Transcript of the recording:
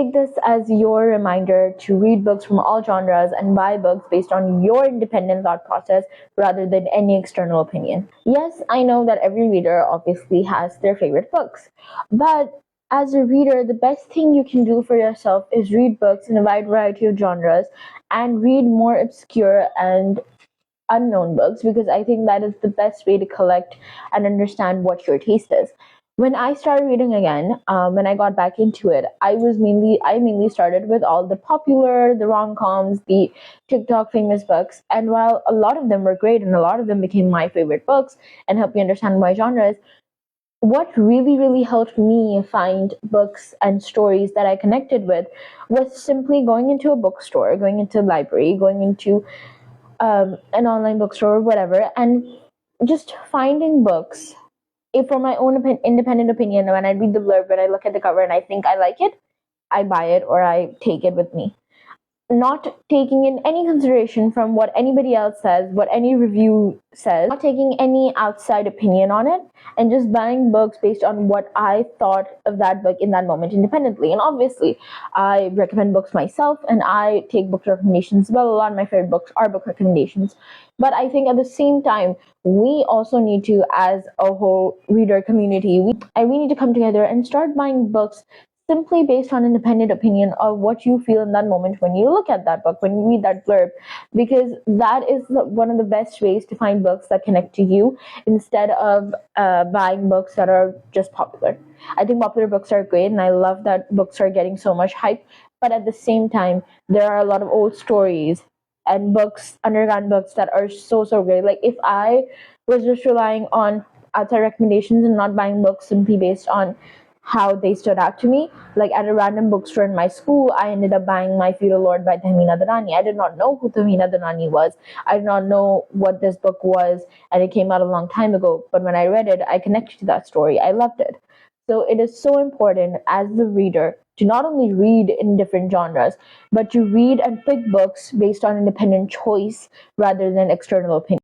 Take this as your reminder to read books from all genres and buy books based on your independent thought process rather than any external opinion. Yes, I know that every reader obviously has their favorite books, but as a reader, the best thing you can do for yourself is read books in a wide variety of genres and read more obscure and unknown books, because I think that is the best way to collect and understand what your taste is. When I started reading again, when I got back into it, I mainly started with all the popular, the rom coms, the TikTok famous books, and while a lot of them were great and a lot of them became my favorite books and helped me understand my genres, what really helped me find books and stories that I connected with was simply going into a bookstore, going into a library, going into an online bookstore or whatever, and just finding books. If for my own independent opinion, when I read the blurb, when I look at the cover and I think I like it, I buy it or I take it with me, not taking in any consideration from what anybody else says, what any review says, not taking any outside opinion on it, and just buying books based on what I thought of that book in that moment independently. And obviously, I recommend books myself and I take book recommendations. Well, a lot of my favorite books are book recommendations. But I think at the same time, we also need to, as a whole reader community, we need to come together and start buying books simply based on independent opinion of what you feel in that moment when you look at that book, when you read that blurb, because that is one of the best ways to find books that connect to you instead of buying books that are just popular. I think popular books are great, and I love that books are getting so much hype, but at the same time, there are a lot of old stories and books, underground books, that are so great. Like, if I was just relying on outside recommendations and not buying books simply based on how they stood out to me. Like, at a random bookstore in my school, I ended up buying My Feudal Lord by Tahmina Darani. I did not know who Tahmina Darani was. I did not know what this book was, and it came out a long time ago. But when I read it, I connected to that story. I loved it. So it is so important as the reader to not only read in different genres, but to read and pick books based on independent choice rather than external opinion.